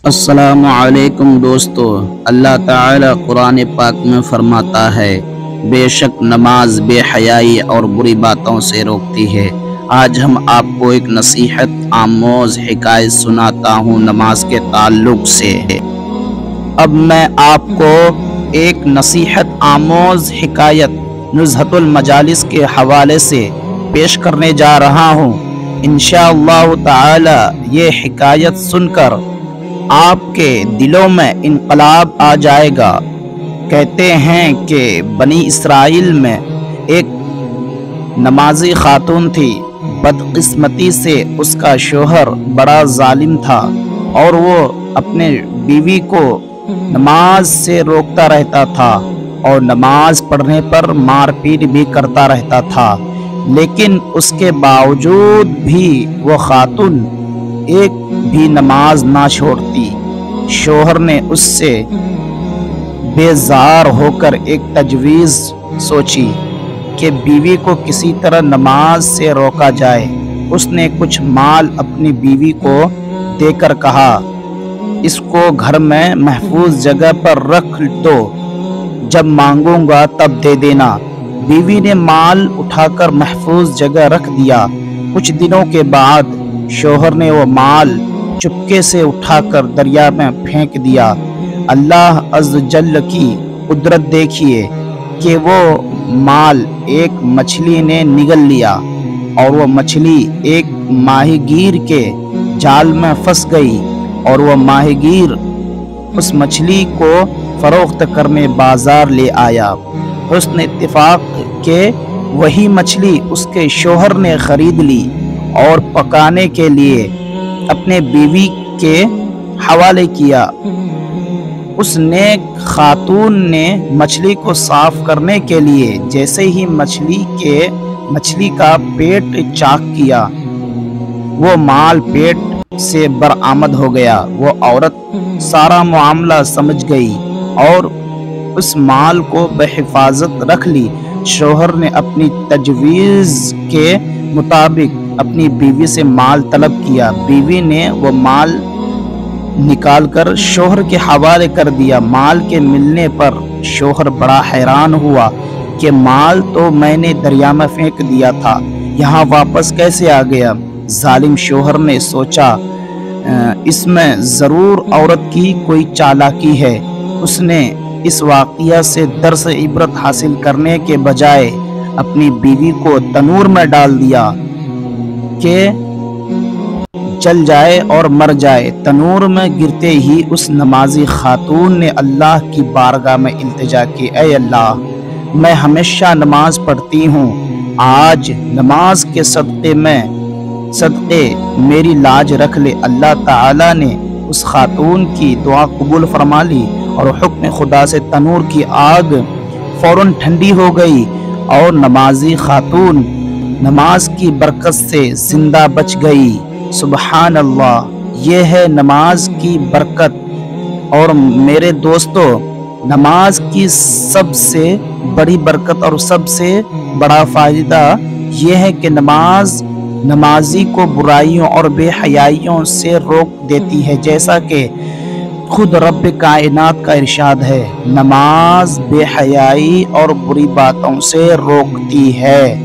السلام علیکم دوستو، اللہ تعالی قرآن پاک میں فرماتا ہے بے شک نماز بے حیائی اور بری باتوں سے روکتی ہے۔ آج ہم آپ کو ایک نصیحت آموز حکایت سناتا ہوں نماز کے تعلق سے۔ اب میں آپ کو ایک نصیحت آموز حکایت نزہۃ المجالس کے حوالے سے پیش کرنے جا رہا ہوں۔ انشاءاللہ تعالی یہ حکایت سن کر آپ کے دلوں میں انقلاب آ جائے گا۔ کہتے ہیں کہ بنی اسرائیل میں ایک نمازی خاتون تھی۔ بدقسمتی سے اس کا شوہر بڑا ظالم تھا اور وہ اپنے بیوی کو نماز سے روکتا رہتا تھا اور نماز پڑھنے پر مار پیٹ بھی کرتا رہتا تھا، لیکن اس کے باوجود بھی وہ خاتون ایک بھی نماز نہ چھوڑتی۔ شوہر نے اس سے بیزار ہو کر ایک تجویز سوچی کہ بیوی کو کسی طرح نماز سے روکا جائے۔ اس نے کچھ مال اپنی بیوی کو دے کر کہا، اس کو گھر میں محفوظ جگہ پر رکھ دو، جب مانگوں گا تب دے دینا۔ بیوی نے مال اٹھا کر محفوظ جگہ رکھ دیا۔ کچھ دنوں کے بعد شوہر نے وہ مال چپکے سے اٹھا کر دریا میں پھینک دیا۔ اللہ عز جل کی قدرت دیکھیے کہ وہ مال ایک مچھلی نے نگل لیا اور وہ مچھلی ایک ماہی گیر کے جال میں پھنس گئی اور وہ ماہی گیر اس مچھلی کو فروخت کرنے بازار لے آیا۔ حسن اتفاق کہ وہی مچھلی اس کے شوہر نے خرید لی اور پکانے کے لیے اپنے بیوی کے حوالے کیا۔ اس نیک خاتون نے مچھلی کو صاف کرنے کے لیے جیسے ہی مچھلی کا پیٹ چاک کیا، وہ مال پیٹ سے برآمد ہو گیا۔ وہ عورت سارا معاملہ سمجھ گئی اور اس مال کو بحفاظت رکھ لی۔ شوہر نے اپنی تجویز کے مطابق اپنی بیوی سے مال طلب کیا۔ بیوی نے وہ مال نکال کر شوہر کے حوالے کر دیا۔ مال کے ملنے پر شوہر بڑا حیران ہوا کہ مال تو میں نے دریا میں پھینک دیا تھا، یہاں واپس کیسے آ گیا؟ ظالم شوہر نے سوچا اس میں ضرور عورت کی کوئی چالاکی ہے۔ اس نے اس واقعہ سے درس عبرت حاصل کرنے کے بجائے اپنی بیوی کو تنور میں ڈال دیا کہ جل جائے اور مر جائے۔ تنور میں گرتے ہی اس نمازی خاتون نے اللہ کی بارگاہ میں التجا کی، اے اللہ، میں ہمیشہ نماز پڑھتی ہوں، آج نماز کے صدقے میری لاج رکھ لے۔ اللہ تعالی نے اس خاتون کی دعا قبول فرما لی اور حکم خدا سے تنور کی آگ فوراً ٹھنڈی ہو گئی اور نمازی خاتون نماز کی برکت سے زندہ بچ گئی۔ سبحان اللہ، یہ ہے نماز کی برکت۔ اور میرے دوستو، نماز کی سب سے بڑی برکت اور سب سے بڑا فائدہ یہ ہے کہ نمازی کو برائیوں اور بے حیائیوں سے روک دیتی ہے، جیسا کہ خود رب کائنات کا ارشاد ہے، نماز بے حیائی اور بری باتوں سے روکتی ہے۔